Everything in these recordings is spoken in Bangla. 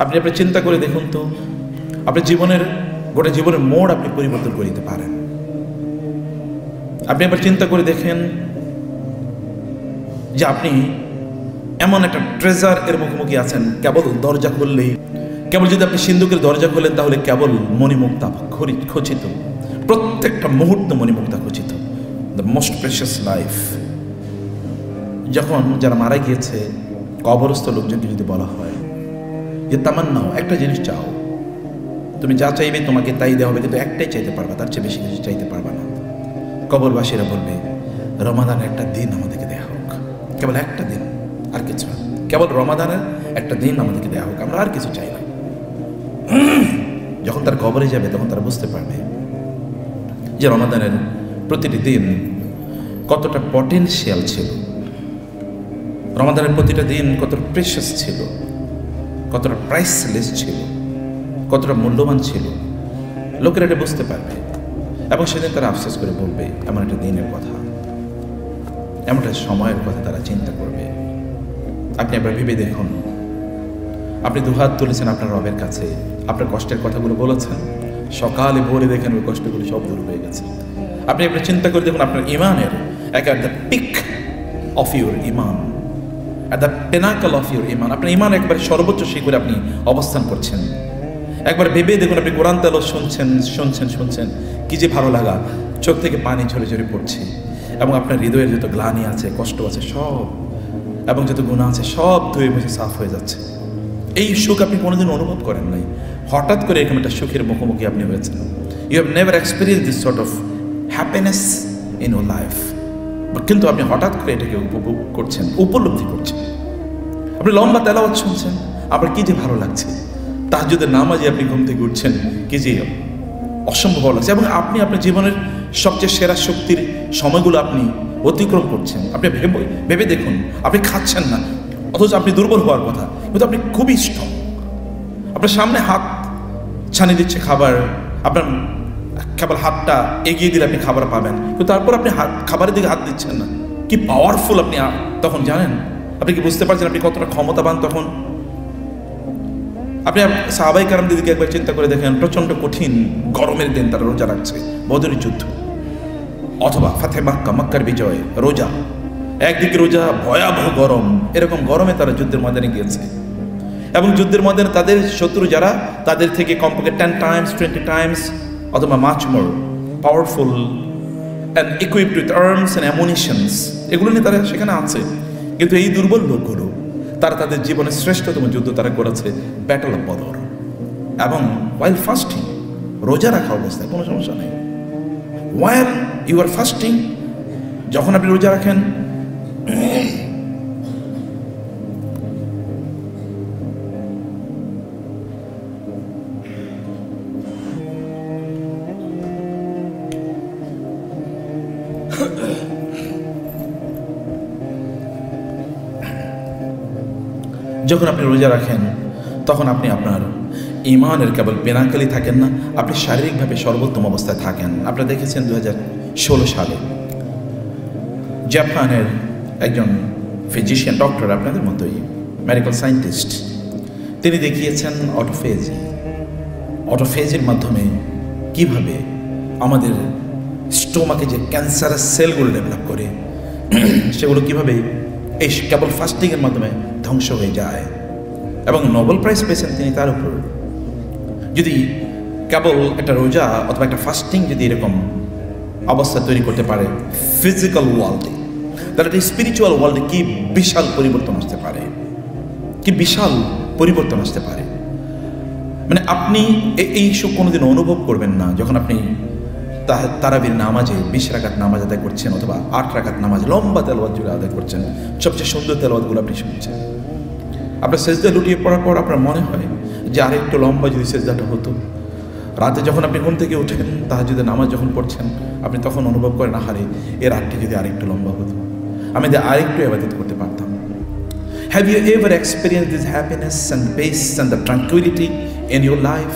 আপনি আপনি চিন্তা করে দেখুন তো, আপনার জীবনের গোটা জীবনের মোড় আপনি পরিবর্তন করে দিতে পারেন। আপনি আবার চিন্তা করে দেখেন যে আপনি এমন একটা ট্রেজার এর মুখোমুখি আছেন, কেবল দরজা খুললেই, কেবল যদি আপনি সিন্ধুকের দরজা খোলেন তাহলে কেবল মণিমুক্তা খচিত, প্রত্যেকটা মুহূর্ত মণিমুক্তা খচিত, দ্য মোস্ট প্রেশাস লাইফ। যখন যারা মারা গিয়েছে কবরস্থ লোকজনকে যদি বলা হয় যে তামান্নাও, একটা জিনিস চাও, তুমি যা চাইবে তোমাকে তাই দেওয়া হবে, কিন্তু একটাই চাইতে পারবা, তার চেয়ে বেশি কিছু চাইতে পারবা না। কবরবাসীরা বলবে রমাদানের একটা দিন আমাদেরকে দেওয়া হোক, কেবল একটা দিন, আর কিছু না, কেবল রমাদানের একটা দিন আমাদেরকে দেওয়া হোক, আমরা আর কিছু চাই না। যখন তার কবরে যাবে তখন তারা বুঝতে পারবে যে রমাদানের প্রতিটি দিন কতটা পটেনশিয়াল ছিল, রমাদানের প্রতিটা দিন কতটা প্রেশাস ছিল, কতটা প্রাইসলেস ছিল, কতটা মূল্যবান ছিল। লোকেরা এটা বুঝতে পারবে এবং সেদিন তারা আফসোস করে বলবে এমন একটা দিনের কথা, এমন একটা সময়ের কথা তারা চিন্তা করবে। আপনি একবার ভেবে দেখুন, আপনি দুহাত তুলেছেন আপনার রবের কাছে, আপনার কষ্টের কথাগুলো বলেছেন, সকালে ভোরে দেখেন ওই কষ্টগুলো সব দূর হয়ে গেছে। আপনি একবার চিন্তা করে দেখুন আপনার ইমানের এক দ্য পিক অফ ইউর ইমান, at the pinnacle of your ইমান, আপনার ইমান একবার সর্বোচ্চ শিখরে আপনি অবস্থান করছেন। একবার ভেবে দেখুন আপনি কোরআন তেলাওয়াত শুনছেন, কি যে ভালো লাগা, চোখ থেকে পানি ঝরে ঝরে পড়ছে, এবং আপনার হৃদয়ের যত গ্লানি আছে, কষ্ট আছে সব, এবং যত গুনাহ আছে সব ধুয়ে মুছে সাফ হয়ে যাচ্ছে। এই সুখ আপনি কোনোদিন অনুভব করেন নাই, হঠাৎ করে এরকম একটা সুখের মুখোমুখি আপনি হয়েছেন। You have never experience this sort of happiness in your life, কিন্তু আপনি হঠাৎ করে এটাকে উপভোগ করছেন, উপলব্ধি করছেন। আপনি লম্বা তেলাওয়াত শুনছেন, আপনার কি যে ভালো লাগছে, তাহাজ্জুদের নামাজে আপনি ঘুম থেকে উঠছেন, কি যে অসম্ভব ভালো লাগছে, এবং আপনি আপনার জীবনের সবচেয়ে সেরা শক্তির সময়গুলো আপনি অতিক্রম করছেন। আপনি ভেবে দেখুন, আপনি খাচ্ছেন না, অথচ আপনি দুর্বল হওয়ার কথা, কিন্তু আপনি খুবই স্ট্রং। আপনার সামনে হাত ছানিয়ে দিচ্ছে খাবার, আপনার কেবল হাতটা এগিয়ে দিলে আপনি খাবার পাবেন, কিন্তু তারপর আপনি খাবারের দিকে হাত দিচ্ছেন না। কি পাওয়ারফুল আপনি তখন জানেন? আপনি কি বুঝতে পারছেন আপনি কতটা ক্ষমতাবান তখন? আপনি সাহাবায়ে কেরামদের দিকে একবার চিন্তা করে দেখেন, প্রচণ্ড কঠিন গরমের দিন তারা রোজা রাখছে, বদরের যুদ্ধ অথবা ফাতে মক্কার বিজয়, রোজা, একদিকে রোজা, ভয়াবহ গরম, এরকম গরমে তারা যুদ্ধের ময়দানে গিয়েছে, এবং যুদ্ধের ময়দানে তাদের শত্রু যারা, তাদের থেকে কমপক্ষে 10 times 20 times অথবা much more powerful and equipped with arms and ammunitions, এগুলো নিয়ে তারা সেখানে আছে। কিন্তু এই দুর্বল লোকগুলো, তারা তাদের জীবনের শ্রেষ্ঠতম যুদ্ধ তারা করেছে ব্যাটল অফ বদর, এবং ওয়াইল ফাস্টিং, রোজা রাখা অবস্থায়, কোনো সমস্যা নেই। ওয়াইল ইউ আর ফাস্টিং, যখন আপনি রোজা রাখেন, যখন আপনি রোজা রাখেন তখন আপনি আপনার ইমানের কেবল পেনাকালি থাকেন না, আপনি শারীরিকভাবে সর্বোত্তম অবস্থায় থাকেন। আপনারা দেখেছেন 2016 সালে জাপানের একজন ফিজিশিয়ান, ডক্টর, আপনাদের মতোই মেডিকেল সায়েন্টিস্ট, তিনি দেখিয়েছেন অটোফেজির মাধ্যমে কিভাবে আমাদের স্টোমাকে যে ক্যান্সারাস সেলগুলো ডেভেলপ করে, সেগুলো কিভাবে এই কেবল ফাস্টিংয়ের মাধ্যমে ধ্বংস হয়ে যায়, এবং নোবেল প্রাইজ পেয়েছেন তিনি তার উপর। যদি কেবল একটা রোজা অথবা একটা ফাস্টিং যদি এরকম অবস্থা তৈরি করতে পারে ফিজিক্যাল ওয়ার্ল্ডে, তাহলে একটা স্পিরিচুয়াল ওয়ার্ল্ডে কি বিশাল পরিবর্তন আসতে পারে, কি বিশাল পরিবর্তন আসতে পারে। মানে আপনি এই সুখ কোনোদিন অনুভব করবেন না যখন আপনি তারাবির নামাজে 20 রাকাত নামাজ আদায় করছেন, অথবা 8 রাকাত নামাজ লম্বা তেলাওয়াত জুড়ে আদায় করছেন, সবচেয়ে সুন্দর তেলাওয়াতগুলো আপনি শুনছেন। আপনার সেজদা লুটিয়ে পড়ার পর আপনার মনে হয় যে আরেকটু লম্বা যদি সেজদাটা হতো। রাতে যখন আপনি ঘুম থেকে উঠেন, তাহাজ্জুদের নামাজ যখন পড়ছেন, আপনি তখন অনুভব করেন, আহারে এর রাতটি যদি আরেকটু লম্বা হতো, আমি যদি আরেকটু ইবাদত করতে পারতাম। Have you ever experience this happiness and peace and the tranquillity in your life?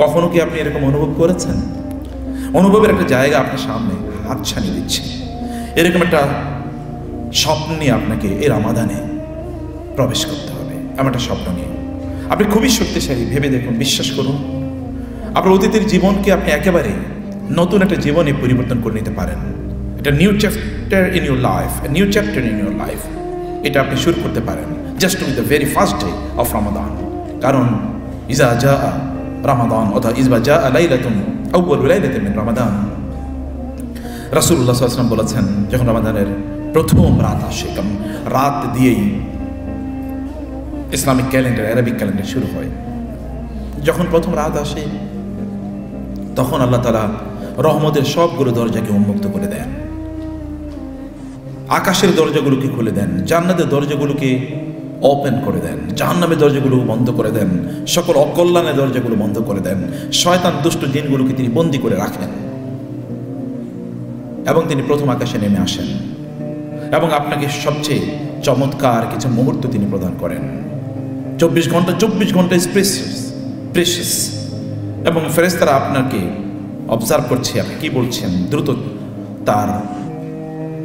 কখনো কি আপনি এরকম অনুভব করেছেন? অনুভবের একটা জায়গা আপনার সামনে হাতছানি দিচ্ছে, এরকম একটা স্বপ্ন নিয়ে আপনাকে এই রমাদানে প্রবেশ করতে হবে। এমন একটা স্বপ্ন নিয়ে আপনি খুবই শক্তিশালী, ভেবে দেখুন, বিশ্বাস করুন, আপনার অতীতের জীবনকে আপনি একেবারে নতুন একটা জীবনে পরিবর্তন করে নিতে পারেন। এটা new chapter in your life, new chapter in your life, এটা আপনি শুরু করতে পারেন just with the very first day of Ramadan. কারণ ইজা জা রমাদান অথবা ইজবা জা লাইলাতুন আউয়ালু লাইলাতিন মিন রমাদান, রাসূলুল্লাহ সাল্লাল্লাহু আলাইহি ওয়াসাল্লাম বলেছেন, যখন রমাদানের প্রথম রাত আসে, কারণ রাত দিয়েই ইসলামিক ক্যালেন্ডার, আরবিক ক্যালেন্ডার শুরু হয়, যখন প্রথম রাত আসে তখন আল্লাহ তাআলা রহমতের সবগুলো দরজাকে উন্মুক্ত করে দেন, আকাশের দরজাগুলোকে খুলে দেন, জান্নাতের দরজাগুলোকে ওপেন করে দেন, জাহান্নামের দরজাগুলো বন্ধ করে দেন, সকল অকল্যাণের দরজাগুলো বন্ধ করে দেন, শয়তান দুষ্ট জিনগুলোকে তিনি বন্দী করে রাখেন এবং তিনি প্রথম আকাশে নেমে আসেন এবং আপনাকে সবচেয়ে চমৎকার কিছু মুহূর্ত তিনি প্রদান করেন। 24 ঘন্টা প্রেশাস এবং ফেরেশতারা আপনাকে অবজার্ভ করছে, আপনি কি বলছেন, দ্রুত তার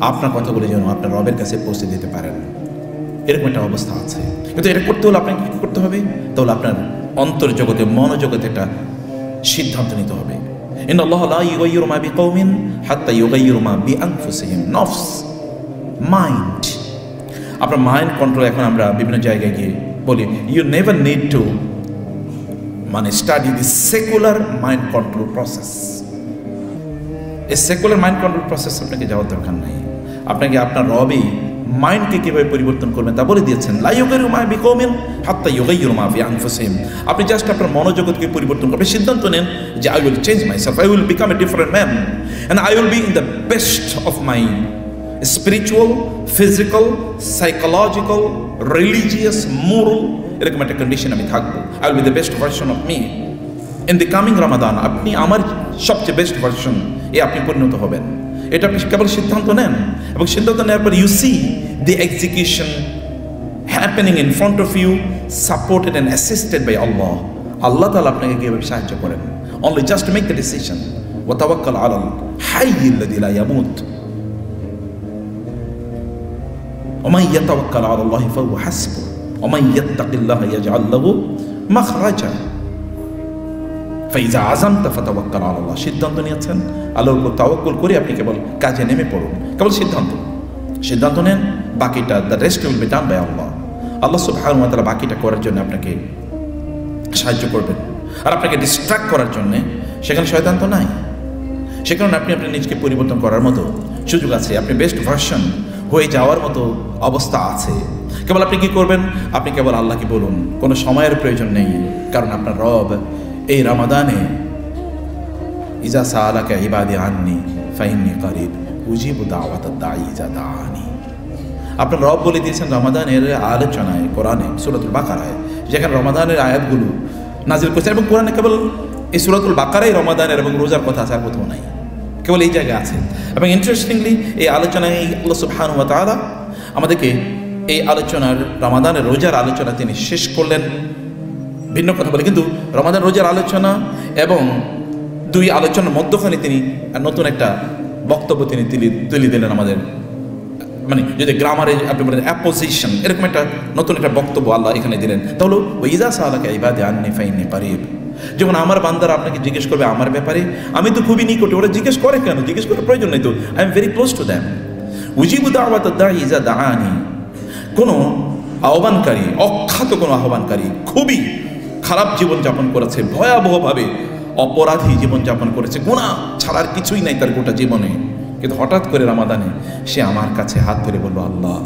আপনার কথাগুলো যেন আপনার রবের কাছে পৌঁছে দিতে পারেন, এরকম একটা অবস্থা আছে। কিন্তু এটা করতে হলে আপনাকে কি করতে হবে? তাহলে আপনার অন্তর্জগতে, মনোজগতে একটা সিদ্ধান্ত নিতে হবে। ইন্নাল্লাহা লা ইউগাইয়িরু মা বিকওমিন হাত্তা ইউগাইয়িরু মা বিআনফুসিহিম। নফস, মাইন্ড, আপনার মাইন্ড কন্ট্রোল। এখন আমরা বিভিন্ন জায়গায় গিয়ে বলি you never need to study the secular mind control process. এই সেকুলার মাইন্ড কন্ট্রোল প্রসেস আপনাকে যাওয়ার দরকার নাই। আপনাকে আপনার রবই মাইন্ডকে কীভাবে পরিবর্তন করবেন তা বলে দিয়েছেন, লা ইউগাইয়িরু মা বিকওমিন হাত্তা ইউগাইয়িরু মা বিআনফুসিহিম। আপনি জাস্ট আপনার মনোজগৎকে পরিবর্তন করবেন, সিদ্ধান্ত নেন যে I will change myself, I will become a different man and I will be in the best of my spiritual, physical, psychological, religious, moral, এরকম একটা কন্ডিশন আমি থাকবো। I will be the best version of me in the coming Ramadan. আপনি আমার সবচেয়ে বেস্ট ভার্সন আপনি পরিণত হবেন। এটা আপনি কেবল সিদ্ধান্ত নেন এবং সিদ্ধান্ত নেওয়ার পর you see the execution happening in front of you, supported and assisted by Allah. আল্লাহ তাআলা আপনাকে কীভাবে সাহায্য করেন। Only just make the decision ওয়া তাওয়াক্কাল আলাল হাইয়্যিল্লাযী লা ইয়ামুত ওয়া মান ইয়াতাওয়াক্কাল আলাল্লাহি ফাহুয়া হাসবুহ ওয়া মান ইয়াত্তাকিল্লাহা ইয়াজআল লাহু মাখরাজা ফাইজা আযামতা ফাতাওয়াক্কাল আলাল্লাহ। সিদ্ধান্ত নিয়েছেন, আল্লাহর উপর তাওয়াক্কুল করে আপনি কেবল কাজে নেমে পড়ুন। কেবল সিদ্ধান্ত নেন, বাকিটা the rest will be done by Allah. আল্লাহ সুবহানাহু ওয়া তাআলা বাকিটা করার জন্য আপনাকে সাহায্য করবেন। আর আপনাকে ডিস্ট্রাক্ট করার জন্য সেখানে শয়তান তো নাই, সে কারণে আপনি আপনার নিজকে পরিবর্তন করার মতো সুযোগ আছে, আপনি বেস্ট ভার্সন হয়ে যাওয়ার মতো অবস্থা আছে। কেবল আপনি কি করবেন? আপনি কেবল আল্লাহকে বলুন, কোনো সময়ের প্রয়োজন নেই, কারণ আপনার রব এই রমাদানে ইজা সাআলাকা ইবাদি আন্নি ফাইন্নী কারিব উজিবু দাওয়াতাদ দাঈ ইজা দাআনি। আপনার রব বলে দিয়েছেন রমাদানের আলোচনায়, কোরআনে সূরাতুল বাকারায়, যেখানে রমাদানের আয়াতগুলো নাজিল করেছেন এবং কোরআনে কেবল এই সূরাতুল বাকারায় রমাদানের এবং রোজার কথা আছে, আর কোথাও নাই, কেবল এই জায়গায় আছে। এবং ইন্টারেস্টিংলি এই আলোচনায় আল্লাহ সুবহানাহু ওয়া তাআলা আমাদেরকে এই আলোচনার, রমাদানের রোজার আলোচনা তিনি শেষ করলেন ভিন্ন কথা বলে, কিন্তু রমাদান রোজার আলোচনা এবং দুই আলোচনার মধ্যখানে তিনি নতুন একটা বক্তব্য তিনি তুলে দিলেন আমাদের, যদি গ্রামারে আপনি বলেন অ্যাপোজিশন, এরকম একটা নতুন একটা বক্তব্য আল্লাহ এখানে দিলেন। তাহলে ওয়াইজা সাআলাকা ইবাদি আন্নি ফাইন্নী কারিব, যখন আমার বান্দারা আপনাকে জিজ্ঞেস করবে আমার ব্যাপারে, আমি তো খুবই নিকটে। ওরা জিজ্ঞেস করে কেন? জিজ্ঞেস করার প্রয়োজন নেই তো, I am very close to them. উজিবু দাওয়াতাদ দাঈ ইজা দাআনি, কোনো আহ্বানকারী, অখ্যাত কোনো আহ্বানকারী খুবই খারাপ জীবনযাপন করেছে, ভয়াবহভাবে অপরাধী জীবনযাপন করেছে, গুনাহ ছাড়ার কিছুই নাই তার গোটা জীবনে, কিন্তু হঠাৎ করে রমাদানে সে আমার কাছে হাত ধরে বলল, আল্লাহ,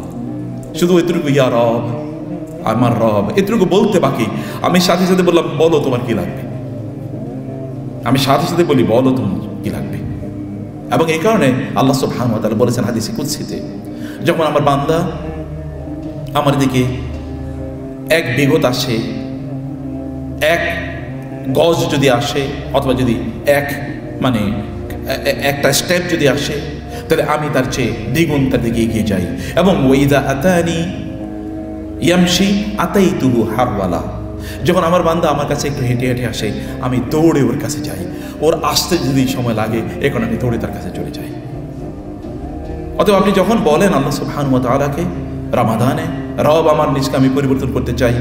শুধু এতটুকু, ইয়া রব, আমার রব, এতটুকু বলতে বাকি। আমি সাথে সাথে বললাম, বলো তোমার কি লাগবে। আমি সাথে সাথে বলি, বলো তোমার কি লাগবে। এবং এই কারণে আল্লাহ সুবহানাহু ওয়া তাআলা বলেছেন হাদিসে কুদসিতে, যখন আমার বান্দা আমার দিকে এক বিঘত আসে, এক গজ যদি আসে, অথবা যদি একটা স্টেপ যদি আসে, তাহলে আমি তার চেয়ে দ্বিগুণ তার দিকে এগিয়ে যাই। এবং ওয়াইদা আতানি ইয়ামশি আতাইতুহু হারওয়ালা, যখন আমার বান্দা আমার কাছে একটু হেঁটে হেঁটে আসে, আমি দৌড়ে ওর কাছে যাই। ওর আসতে যদি সময় লাগে, এখন আমি দৌড়ে তার কাছে চলে যাই। অতএব আপনি যখন বলেন আল্লাহ সুবহানাহু ওয়া তাআলাকে রমাদানে, রব আমার নিজকে আমি পরিবর্তন করতে চাই,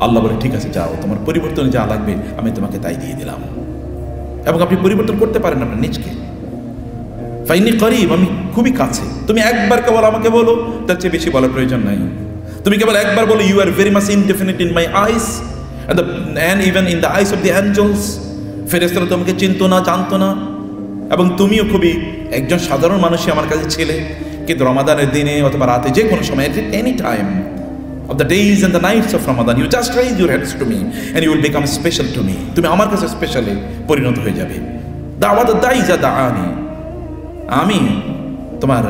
আল্লাহ বলে ঠিক আছে যাও, তোমার পরিবর্তনে যা লাগবে আমি তোমাকে তাই দিয়ে দিলাম। এবং আপনি পরিবর্তন করতে পারেন আপনার নিজকে। ফাইনি করিব, আমি খুবই কাছে। তুমি একবার কেবল আমাকে বলো, তার চেয়ে বেশি বলার প্রয়োজন নাই। তুমি কেবল একবার বলো, you are very much indefinite in my eyes and even in the eyes of the angels. ফেরেশতারা তোমাকে চিনতো না, জানতো না, এবং তুমিও খুবই একজন সাধারণ মানুষই আমার কাছে ছিলে। কিন্তু রমাদানের দিনে অথবা রাতে, যে কোনো সময়, any time of the days and the nights of Ramadan, you just raise your hands to me and you will become special to me. তুমি আমার কাছে স্পেশালি পরিণত হয়ে যাবে। দাওয়াত দাইজা দাআনি, আমি তোমার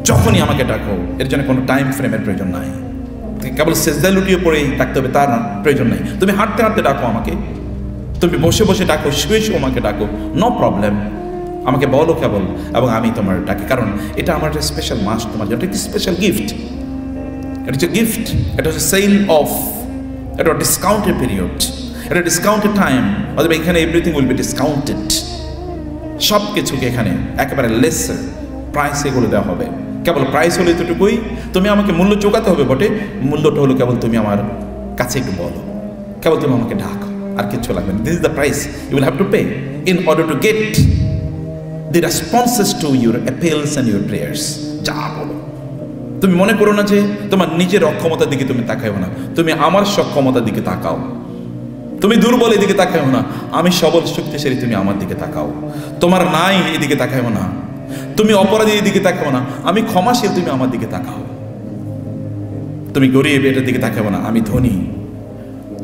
যখনই আমাকে ডাকো, এর জন্য কোনো টাইম ফ্রেমের প্রয়োজন নাই। কেবল সেজদায় লুটিয়ে পড়েই ডাকতে হবে তার প্রয়োজন নাই। তুমি হাঁটতে হাঁটতে ডাকো আমাকে, তুমি বসে বসে ডাকো, শুয়ে শুয়ে আমাকে ডাকো, নো প্রবলেম। আমাকে বলো কেবল, এবং আমি তোমার ডাকি, কারণ এটা আমার একটা স্পেশাল মাস, তোমার জন্য একটা special gift. It is a gift. It was a sale off. It was a discounted period. At a discounted time. অথবা এখানে everything will be discounted. সব কিছুকে এখানে একেবারে লেস প্রাইসে করে দেওয়া হবে। কেবল প্রাইস হলো এতটুকুই, তুমি আমাকে মূল্য চোকাতে হবে বটে, মূল্যটা হলো কেবল তুমি আমার কাছে একটু বলো, কেবল তুমি আমাকে ডাকো, আর কিছু লাগবে না। This is the price you will have to pay in order to get the responses to your appeals and your prayers. যা বলো, তুমি মনে করো না যে তোমার নিজের অক্ষমতার দিকে তুমি তাকাও না, তুমি আমার সক্ষমতার দিকে তাকাও। তুমি দুর্বল এদিকে তাকাও না, আমি সবল শক্তিশালী, তুমি আমার দিকে তাকাও। তোমার নাই এদিকে তাকাও না, তুমি অপরাধী এদিকে তাকাও না, আমি ক্ষমাশীল, তুমি আমার দিকে তাকাও। তুমি গরিব এটার দিকে তাকাও না, আমি ধনী।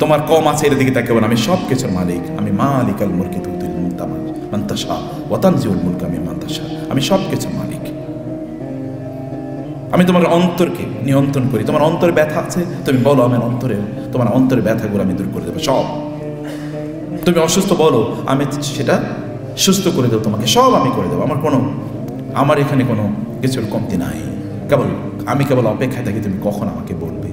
তোমার কম আছে এর দিকে তাকাও না, আমি সব কিছুর মালিক। আমি মালিকাল মুলকি তুতিল মুলকা মান তাশা ওয়া তানজিউল মুলকা মিম্মান তাশা। আমি সব কিছুর মালিক। আমি তোমার অন্তরকে নিয়ন্ত্রণ করি। তোমার অন্তরে ব্যথা আছে, তুমি বলো, আমার অন্তরে, তোমার অন্তরের ব্যথাগুলো আমি দূর করে দেবো সব। তুমি অসুস্থ, বলো, আমি সেটা সুস্থ করে দেবো তোমাকে, সব আমি করে দেবো। আমার এখানে কোনো কিছুর কমতি নাই। আমি কেবল অপেক্ষায় থাকি তুমি কখন আমাকে বলবে,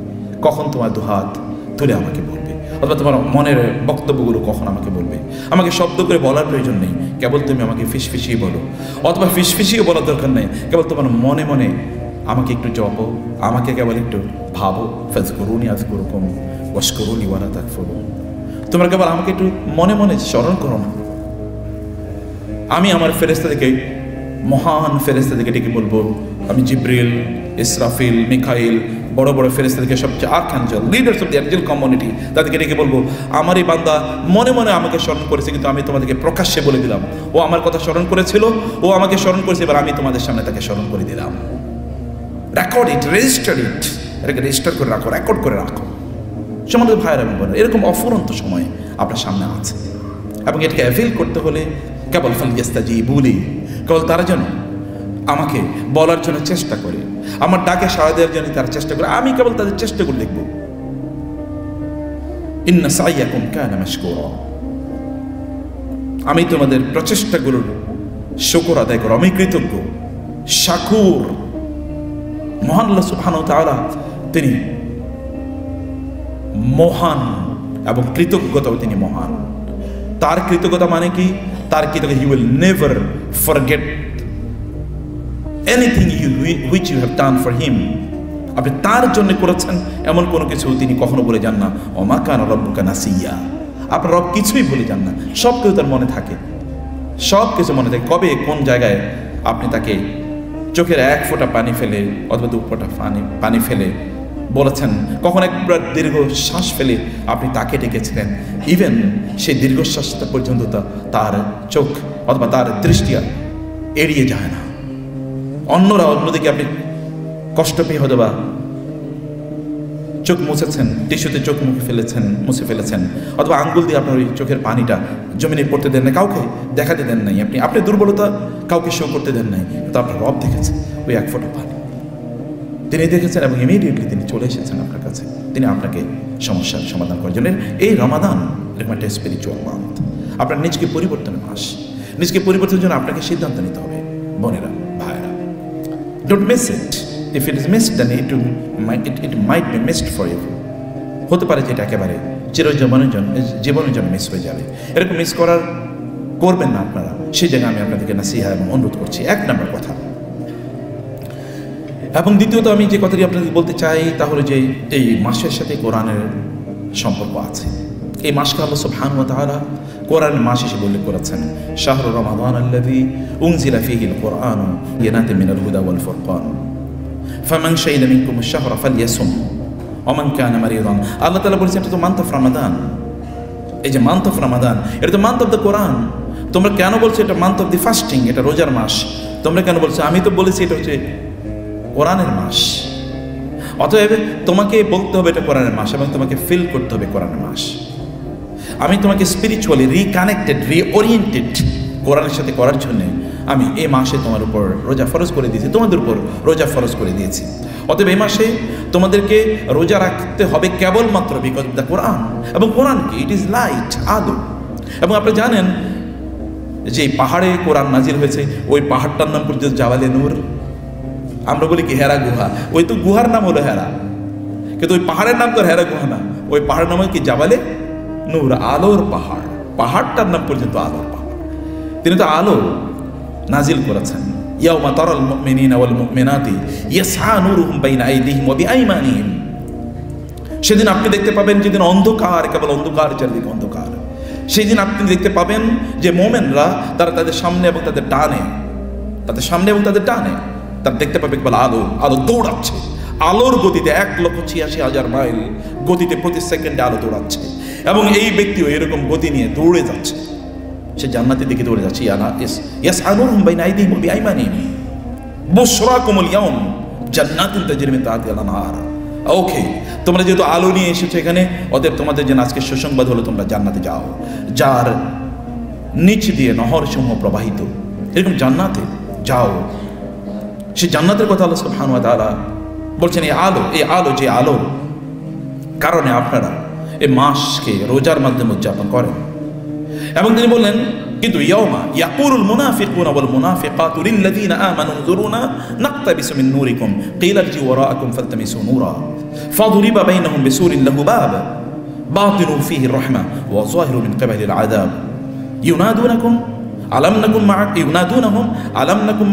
কখন তোমার দুহাত তুলে আমাকে বলবে, অথবা তোমার মনের বক্তব্যগুলো কখন আমাকে বলবে। আমাকে শব্দ করে বলার প্রয়োজন নেই, কেবল তুমি আমাকে ফিসফিসিয়ে বলো, অথবা ফিসফিসিয়ে বলার দরকার নেই, কেবল তোমার মনে মনে আমাকে একটু জপো, আমাকে কেবল একটু ভাবো। ফাজকুরুনি আযকুরুকুম ওয়াশকুরুলি ওয়ালা তাকফুরুন। তোমরা কেবল আমাকে একটু মনে মনে স্মরণ করো না। আমি আমার ফেরেশতাদেরকে, মহান ফেরেশতাদেরকে ডেকে বলবো, আমি জিব্রিল, ইসরাফিল, মিকাইল, বড় বড় ফেরেশতাদেরকে, সবচেয়ে archangel, leaders of the angel community, তাদেরকে ডেকে বলবো, আমার এই বান্দা মনে মনে আমাকে স্মরণ করেছে, কিন্তু আমি তোমাদেরকে প্রকাশ্যে বলে দিলাম, ও আমার কথা স্মরণ করেছিল, ও আমাকে স্মরণ করেছে, এবার আমি তোমাদের সামনে তাকে স্মরণ করে দিলাম। রেকর্ড ইট, রেজিস্টার ইট, এটাকে রেজিস্টার করে রাখো, রেকর্ড করে রাখো। সমাজের ভাইয়ের এবং বোনের, এরকম অফুরন্ত সময় আপনার সামনে আছে, এবং এটাকে অ্যাভেল করতে হলে কেবল ফালইস্তাজিবুলি, কেবল তারা যেন আমাকে বলার জন্য চেষ্টা করে, আমার ডাকে সাড়া দেওয়ার জন্য তারা চেষ্টা করে। আমি কেবল তাদের চেষ্টা করে দেখব। ইন্না সাইয়াকুম কানা মাশকুরা, আমি তোমাদের প্রচেষ্টাগুলোর শুকর আদায় করো, আমি কৃতজ্ঞ, শাকুর। মহান আল্লাহ সুবহানাহু ওয়া তাআলা তিনি মহান, এবং কৃতজ্ঞতাও তিনি মহান। তার কৃতজ্ঞতা মানে কি? তার কৃতজ্ঞতা, he will never forget anything which you have done for him. আপনি তার জন্য করেছেন এমন কোনো কিছু তিনি কখনো বলে যান না। ওমা কানা রাব্বুকা নাসিয়া, আপনার রব কিছুই ভুলে যান না, সব কিছু তার মনে থাকে, সব কিছু মনে থাকে। কবে কোন জায়গায় আপনি তাকে চোখের এক ফোঁটা পানি ফেলে অথবা দু ফোঁটা পানি ফেলে বলেছেন, কখন একবার দীর্ঘ শ্বাস ফেলে আপনি তাকে ডেকেছিলেন, ইভেন সেই দীর্ঘশ্বাসটা পর্যন্ত তার চোখ অথবা তার দৃষ্টি এড়িয়ে যায় না। অন্যদিকে আপনি কষ্ট পেয়ে হয়তো বা চোখ মুছেছেন, টিস্যুতে চোখ মুছে ফেলেছেন, অথবা আঙ্গুল দিয়ে আপনার ওই চোখের পানিটা জমিনে পড়তে দেন না, কাউকে দেখাতে দেন নাই, আপনি দুর্বলতা কাউকে শো করতে দেন নাই, তো আপনার রব দেখেছে ওই এক ফোঁটা পানি, তিনি দেখেছেন, এবং ইমিডিয়েটলি তিনি চলে এসেছেন আপনার কাছে। তিনি আপনাকে সমস্যার সমাধান করার জন্য। এই রমাদান এরকম একটা স্পিরিচুয়াল মান্থ, আপনার নিজকে পরিবর্তনের মাস। নিজকে পরিবর্তনের জন্য আপনাকে সিদ্ধান্ত নিতে হবে। বোনেরা, ভাইয়েরা, don't miss it. If it is missed, then it might be missed for you. হতে পারে যে এটা একেবারে জীবনের জন্য মিস হয়ে যাবে। এরকম মিস করবেন না আপনারা। সেই জায়গায় আমি আপনাদেরকে নাসিহা এবং অনুরোধ করছি। এক নম্বর কথা। এবং দ্বিতীয়ত আমি যে কথাটি আপনাদের বলতে চাই তা হলো যে এই মাসের সাথে কোরআনের সম্পর্ক আছে। এই মাসকে আল্লাহ সুবহানাহু ওয়া তাআলা কোরআন মাস হিসেবে উল্লেখ করেছেন, শাহরু রমাদান আল্লাযী উনজিলা ফীহিল কুরআনু বায়িনাতিন মিনাল হুদা ওয়াল ফুরকান ফামান শাহিদা মিনকুমুশ শাহরা ফালইয়াসুম ওয়া মান কানা মারিদান। আল্লাহ তাআলা বলেছেন এটা তো মান্থ অফ রমাদান। এই যে মান্থ অফ রমাদান, এটা তো মান্থ অফ দ্য কোরআন। তোমরা কেন বলছো এটা মান্থ অফ দি ফাস্টিং, এটা রোজার মাস? তোমরা কেন বলছো? আমি তো বলেছি এটা হচ্ছে কোরআনের মাস। অতএব তোমাকে বলতে হবে এটা কোরআনের মাস এবং তোমাকে ফিল করতে হবে কোরআনের মাস। আমি তোমাকে স্পিরিচুয়ালি রিকানেক্টেড, রিওরিয়েন্টেড কোরআনের সাথে করার জন্যে আমি এই মাসে তোমার উপর রোজা ফরজ করে দিয়েছি, তোমাদের উপর রোজা ফরজ করে দিয়েছি। অতএব এই মাসে তোমাদেরকে রোজা রাখতে হবে কেবলমাত্র বিকজ অফ দ্য কোরআন। এবং কোরআন কি? ইট ইজ লাইট, আলো। এবং আপনি জানেন যে পাহাড়ে কোরআন নাজিল হয়েছে, ওই পাহাড়টার নাম পর্যন্ত জাবালে নূর। আমরা বলি কি হেরা গুহা, ওই তো গুহার নাম হলো হেরা, কিন্তু ওই পাহাড়ের নাম তো হেরা গুহা না, ওই পাহাড়ের নাম কি জাবালে নূর, আলোর পাহাড়। পাহাড়টার নাম পর্যন্ত আলোর পাহাড়। তিনি তো আলো নাজিল করেছেন। ইয়াউমা তারাল মুমিনিনা ওয়াল মুমিনাতি ইয়াসআ নূরুহুম বাইনা আইদিহিম ওয়া বিআইমানিহিম। সেদিন আপনি দেখতে পাবেন যেদিন অন্ধকার, কেবল অন্ধকার, চারিদিকে অন্ধকার। সেই দিন আপনি দেখতে পাবেন যে মোমেনরা তারা তাদের সামনে এবং তাদের ডানে, তাদের সামনে এবং তাদের ডানে তারা দেখতে পাবে কেবল আলো। আলো দৌড়াচ্ছে আলোর গতিতে 1,86,000 মাইল গতিতে প্রতি সেকেন্ডে আলো দৌড়াচ্ছে। এবং এই ব্যক্তিও এরকম গতি নিয়ে দৌড়ে যাচ্ছে, সে জান্নাতের দিকে দৌড়ে যাচ্ছে। ইয়াসআলুহুম বাইনা আইদিহিম ওয়া বিআইমানিহিম বুশরাকুমুল ইয়াউম জান্নাতুন তাজরি মিন তাহতিহাল আনহার। ওকে, তোমরা যেহেতু আলো নিয়ে এসেছো এখানে, অতএব তোমাদের জন্য আজকে সুসংবাদ হলো তোমরা জান্নাতে যাও, যার নিচ দিয়ে নহর সমূহ প্রবাহিত। এরকম জান্নাতে যাও। সে জান্নাতের কথা আল্লাহ সুবহানাহু ওয়া তাআলা বলছেন। এই আলো যে আলোর কারণে আপনারা এই মাসকে রোজার মাধ্যমে উদযাপন করেন। এবং তিনি বললেন কিন্তু ইয়াউমা ইয়াকুলুল মুনাফিকুনা ওয়াল মুনাফিকাতু লিল্লাযীনা আমানু উযুরুনা নাকতাবিসু মিন নূরিকুম কিলা ইরজিউ ওয়ারাআকুম ফালতামিসু নূরা ফাদুরিবা বাইনাহুম বিসুরিন লাহু বাব বাতিনু ফীহি আর-রাহমা ওয়া যাহিরু মিন কিবালিল আযাব ইউনাদুনাকুম আলাম নাকুম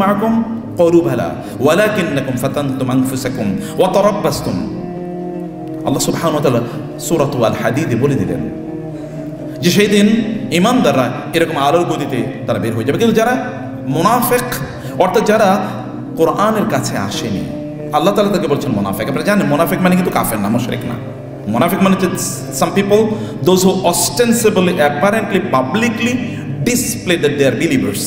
মাআকুম ক্বালু বালা ওয়ালাকিন্নাকুম ফাতানতুম আনফুসাকুম ওয়া তারাব্বাসতুম। আল্লাহ সুবহানাহু ওয়া তাআলা সূরাতুল আল হাদীদে বলে দিলেন যে সেই দিন ঈমানদাররা এরকম আলোর গতিতে তারা বের হয়ে যাবে। কিন্তু যারা মুনাফিক, অর্থাৎ যারা কোরআনের কাছে আসেনি, আল্লাহ তাআলা তাকে বলছেন মুনাফিক। আপনারা জানেন মুনাফিক মানে কিন্তু কাফের না, মুশরিক না। মুনাফিক মানে some people those who ostensibly, apparently, publicly display that they are believers.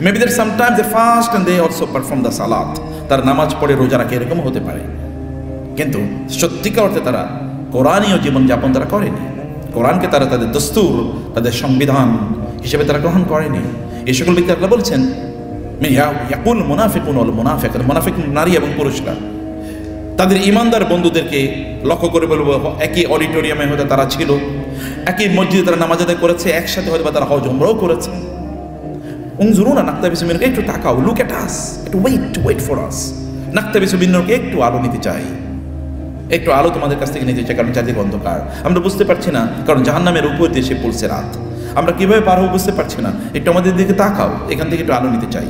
Maybe that sometimes they fast and they also perform the salat. তারা নামাজ পড়ে রোজা রাখে, এরকম হতে পারে, কিন্তু সত্যিকার অর্থে তারা কোরআনীয় জীবনযাপন তারা করেনি। কোরআনকে তারা তাদের দস্তুর, তাদের সংবিধান হিসেবে তারা গ্রহণ করেনি। এই সকল ব্যক্তি আল্লাহ বলছেন ইয়াকুল মুনাফিকুন ওয়াল মুনাফিকাত, মুনাফিক নারী এবং পুরুষরা তাদের ঈমানদার বন্ধুদেরকে লক্ষ্য করে বলবো, একই অডিটোরিয়ামে হয়তো তারা ছিল, একই মসজিদে তারা নামাজ আদায় করেছে, একসাথে হয়তো তারা হজ উমরাও করেছে। উনজুরুনা নাকতাবিসু মিন, একটু তাকাও, লুক এট আস, একটু ওয়েট ফর আস। নাকতাবিসু মিন, একটু আলো নিতে চাই, একটু আলো তোমাদের কাছ থেকে নিতে চাই, কারণ চারদিকে অন্ধকার। আমরা বুঝতে পারছি না, কারণ জাহান্নামের উপর দিয়ে সে পড়ছে রাত। আমরা কিভাবে পার হবো বুঝতে পারছি না, একটু আমাদের দিকে তাকাও, এখান থেকে একটু আলো নিতে চাই।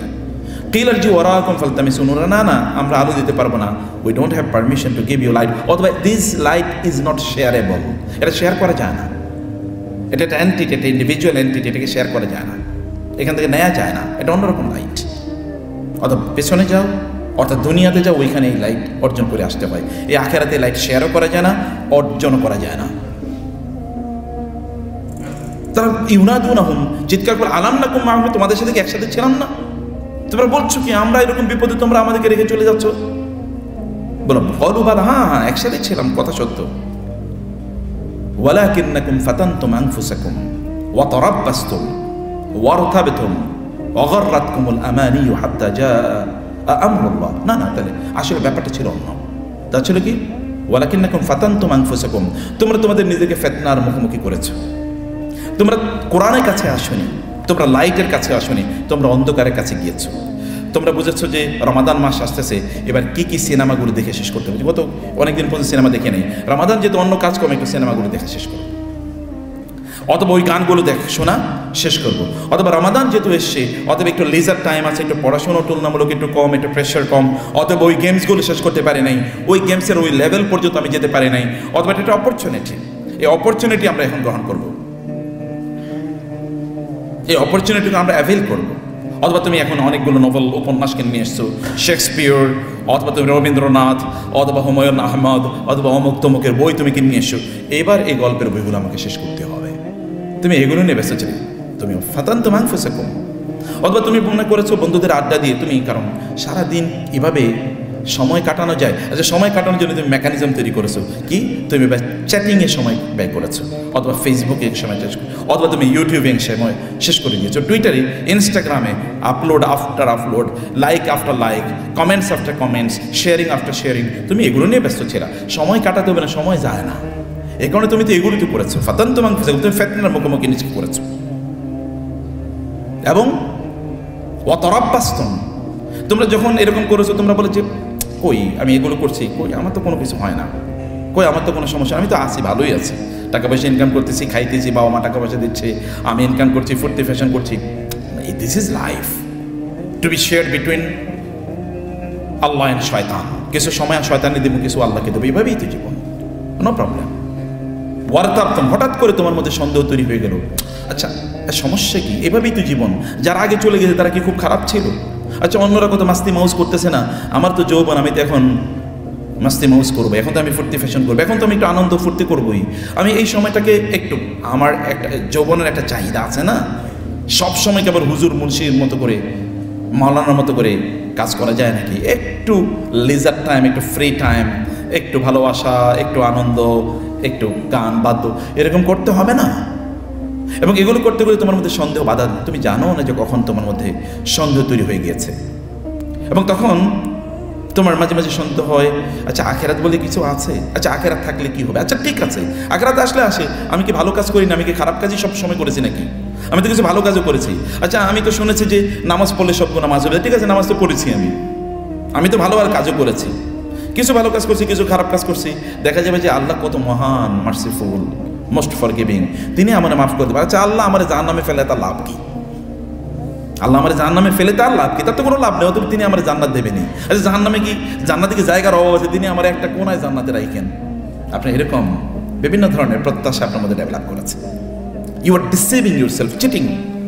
কিলা ইরজিউ ওয়ারাআকুম ফালতামিসু নূরা, না আমরা আলো দিতে পারবো না, we don't have permission to give you light, অথবা this light is not shareable, এটা শেয়ার করা যায় না, এটা একটা এন্টিটি, একটা ইন্ডিভিজুয়াল এন্টিটি, এটাকে শেয়ার করা যায় না, এখান থেকে নেওয়া যায় না, এটা অন্যরকম লাইট। অথবা পেছনে যাও, অর্থাৎ দুনিয়াতে যাও, ওইখানে এই লাইট অর্জন করে আসতে হয়। এই আখিরাতে লাইট শেয়ারও করা যায় না, অর্জনও করা যায় না। তারা ইউনাদুনাহুম, চিৎকার করে, আলাম নাকুম মাআহুম, তোমাদের সাথে কি একসাথে ছিলাম না? তোমরা বলছো কি আমরা এরকম বিপদে তোমরা আমাদেরকে রেখে চলে যাচ্ছ? বলো ক্বালু বালা, হ্যাঁ একসাথে ছিলাম, কথা সত্য। ওয়ালাকিন্নাকুম ফাতানতুম আনফুসাকুম ওয়া তারাব্বাসতুম ওয়ারতাবতুম ওয়া গাররাতকুমুল আমানিয়ু হাত্তা জাআ আমরুল্লাহ। না তাহলে আসলে ব্যাপারটা ছিল অন্য। তা ছিল কি? ওয়ালাকিন্নাকুম ফাতানতুম আনফুসাকুম, তোমরা তোমাদের নিজেকে ফিতনার মুখোমুখি করেছো। তোমরা কোরআনের কাছে আসোনি, তোমরা লাইটের কাছে আসোনি, তোমরা অন্ধকারের কাছে গিয়েছো। তোমরা বুঝেছো যে রমাদান মাস আসতেছে, এবার কি সিনেমাগুলো দেখে শেষ করতে হবে। গত অনেকদিন পর্যন্ত সিনেমা দেখে নেই, রমাদান যেহেতু অন্য কাজ কম, একটু সিনেমাগুলো দেখে শেষ করবো, অথবা ওই গানগুলো শোনা শেষ করবো, অথবা রমাদান যেহেতু এসছে, অথবা একটু লেজার টাইম আছে, একটু পড়াশোনা তুলনামূলক একটু কম, একটু প্রেশার কম, অথবা ওই গেমসগুলো শেষ করতে পারি নাই, ওই গেমসের ওই লেভেল পর্যন্ত আমি যেতে পারি নাই, অথবা এটা একটা অপরচুনিটি, এই অপরচুনিটি আমরা এখন গ্রহণ করব, এই অপরচুনিটিকে আমরা অ্যাভেল করব। অথবা তুমি এখন অনেকগুলো নোবেল উপন্যাস কিনে নিয়ে এসছো, শেক্সপিয়র অথবা তুমি রবীন্দ্রনাথ অথবা হুমায়ুন আহমদ অথবা অমুক তমুকের বই তুমি কিনে নিয়ে এসছো, এবার এই গল্পের বইগুলো আমাকে শেষ করতে হবে। তুমি এগুলো নিয়ে ব্যস্ত ছিলে, তুমি ফাতান্ত মাংফুসাকুম। অথবা তুমি মনে করেছো বন্ধুদের আড্ডা দিয়ে তুমি, কারণ সারাদিন এভাবে সময় কাটানো যায়। আচ্ছা, সময় কাটানোর জন্য তুমি মেকানিজম তৈরি করেছো কি? তুমি চ্যাটিংয়ে সময় ব্যয় করেছো, অথবা ফেসবুকে সময় শেষ, অথবা তুমি ইউটিউবে সময় শেষ করে দিয়েছো, টুইটারে ইনস্টাগ্রামে upload after upload, like after like, comments after comments, sharing after sharing. তুমি এগুলো নিয়ে ব্যস্ত ছিলা, সময় কাটাতে হবে না, সময় যায় না। এই কারণে তুমি তো এগুলো তো করেছো, ফাতান্ত মাংফুসাকুম, তুমি ফিতনার মুখোমুখি নিজেকে করেছো। এবং ওয়াতারাব্বাসতুম, তোমরা যখন এরকম করেছো তোমরা বলে যে কই আমি এগুলো করছি, কই আমার তো কোনো কিছু হয় না, কই আমার তো কোনো সমস্যা, আমি তো আছি, ভালোই আছি, টাকা পয়সা ইনকাম করতেছি, খাইতেছি, বাবা মা টাকা পয়সা দিচ্ছে, আমি ইনকাম করছি, ফুর্তি ফ্যাশন করছি। This is life to B share between Allah and শয়তান। কিছু সময় শয়তানকে দেবো, কিছু আল্লাহকে দেবো, এইভাবেই তো জীবন, নো প্রবলেম। ওয়ারতাবতুম, হঠাৎ করে তোমার মধ্যে সন্দেহ তৈরি হয়ে গেল, আচ্ছা সমস্যা কি? এভাবেই তো জীবন। যারা আগে চলে গেছে তারা কি খুব খারাপ ছিল? আচ্ছা, অন্যরা কত মাস্তি মাউজ করতেছে না, আমার তো যৌবন, আমি তো এখন মাস্তি মাউজ করবো, এখন তো আমি ফুর্তি ফ্যাশন করবো, এখন তো আমি একটু আনন্দ ফুর্তি করবোই। আমি এই সময়টাকে একটু, আমার একটা যৌবনের একটা চাহিদা আছে না, সব সময় কেবল হুজুর মুন্সির মতো করে, মাওলানার মতো করে কাজ করা যায় নাকি? একটু লিজার টাইম, একটু ফ্রি টাইম, একটু ভালোবাসা, একটু আনন্দ, একটু গান বাদ্য, এরকম করতে হবে না? এবং এগুলো করতে গেলে তোমার মধ্যে সন্দেহ বাধা, তুমি জানো না যে কখন তোমার মধ্যে সন্দেহ তৈরি হয়ে গিয়েছে। এবং তখন তোমার মাঝে মাঝে সন্দেহ হয়, আচ্ছা আখেরাত বলে কিছু আছে, আচ্ছা আখেরাত থাকলে কি হবে, আচ্ছা ঠিক আছে আখেরাত আসলে আসে, আমি কি ভালো কাজ করি না, আমি কি খারাপ কাজই সব সময় করেছি নাকি? আমি তো কিছু ভালো কাজও করেছি। আচ্ছা আমি তো শুনেছি যে নামাজ পড়লে সব গুনাহ মাফ হবে, ঠিক আছে নামাজ তো পড়েছি, আমি তো ভালো আর কাজও করেছি, কিছু ভালো কাজ করছি, কিছু খারাপ কাজ করছি, দেখা যাবে যে আল্লাহ কত মহান, মার্সিফুল, মোস্ট ফরগিভিং, তিনি আমার মাফ করে দেবেন। আচ্ছা আল্লাহ আমার জাহান্নামে ফেলে তার লাভ কি? আল্লাহ আমার জাহান্নামে ফেলে তার লাভ কি? তার তো কোনো লাভ নেই, অতএব তিনি আমার জান্নাত দেবেনি। আচ্ছা জাহান্নামে কি, জান্নাতে কি জায়গার অভাব আছে? তিনি আমার একটা কোনায় জান্নাতে রাখেন। আপনি এরকম বিভিন্ন ধরনের প্রত্যাশা আপনার মধ্যে ডেভেলপ করেছে। You are deceiving yourself, cheating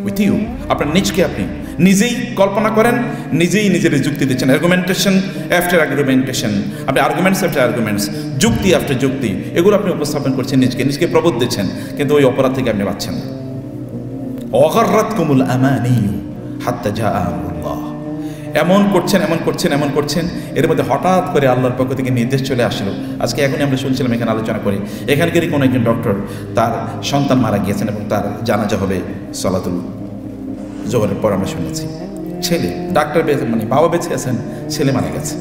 with you. আপনার নিজকে আপনি নিজেই কল্পনা করেন, নিজেই নিজের যুক্তি দিচ্ছেন, আর্গুমেন্টেশন আফটার আর্গুমেন্টেশন, আপনি আর্গুমেন্টস আফটার আর্গুমেন্টস, যুক্তি আফটার যুক্তি, এগুলো আপনি উপস্থাপন করছেন, নিজকে প্রবোধ দিচ্ছেন, কিন্তু ওই অপরাধ থেকে আপনি বাঁচছেন না। ওয়াগাররাতকুমুল আমানিয়্যু হাত্তা জাআ আমরুল্লাহ, এমন করছেন, এর মধ্যে হঠাৎ করে আল্লাহর পক্ষ থেকে নির্দেশ চলে আসলো। আজকে এখনই আমরা শুনছিলাম, এখানে আলোচনা করে, এখানকারই কোনো একজন ডক্টর, তার সন্তান মারা গিয়েছেন এবং তার জানাজা হবে সালাতুল জোহরের পর। আমরা শুনেছি ছেলে, ডাক্তার মানে বাবা বেঁচে আছেন, ছেলে মারা গেছে।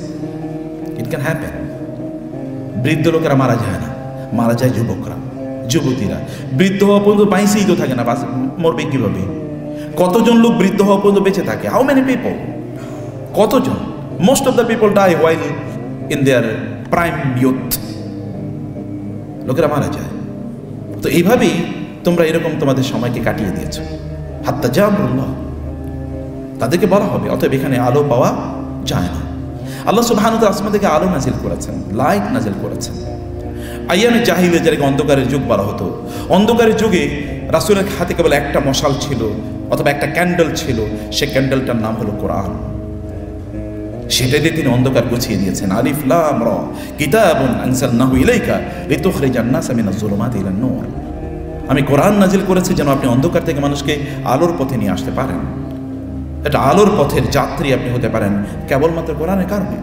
It can happen. বৃদ্ধ লোকেরা মারা যায় না, মারা যায় যুবকরা, যুবতীরা। বৃদ্ধ হওয়া পর্যন্ত বাইসেই তো থাকে না, মরবে কীভাবে? কতজন লোক বৃদ্ধ হওয়া পর্যন্ত বেঁচে থাকে? How many people? কতজন? Most of the people die while in their prime youth. লোকেরা মারা যায়। তো এইভাবেই তোমরা এরকম তোমাদের সময়কে কাটিয়ে দিয়েছ। হাত্তা জাআ আমরুল্লাহ, তাদেরকে বলা হবে, অতএব এখানে আলো পাওয়া যায় না। আল্লাহ সুবহানাহু ওয়া তাআলা আসমান থেকে আলো নাজিল করেছেন, লাইট নাজিল করেছেন। আইয়ামে জাহিলিয়া, যাদেরকে অন্ধকারের যুগ বলা হতো, অন্ধকারের যুগে রাসূলের হাতে কেবল একটা মশাল ছিল অথবা একটা ক্যান্ডেল ছিল, সে ক্যান্ডেলটার নাম হলো কোরআন। সেটা দিয়ে তিনি অন্ধকার গুছিয়ে দিয়েছেন। আলিফ লাম রা কিতাবুন আনজালনাহু ইলাইকা লিতুখরিজান নাসা মিনাজ যুলুমাতি ইলান নূর। আমি কোরআন নাজিল করেছি যেন আপনি অন্ধকার থেকে মানুষকে আলোর পথে নিয়ে আসতে পারেন। এটা আলোর পথের যাত্রী আপনি হতে পারেন কেবলমাত্র কোরআনের কারণে।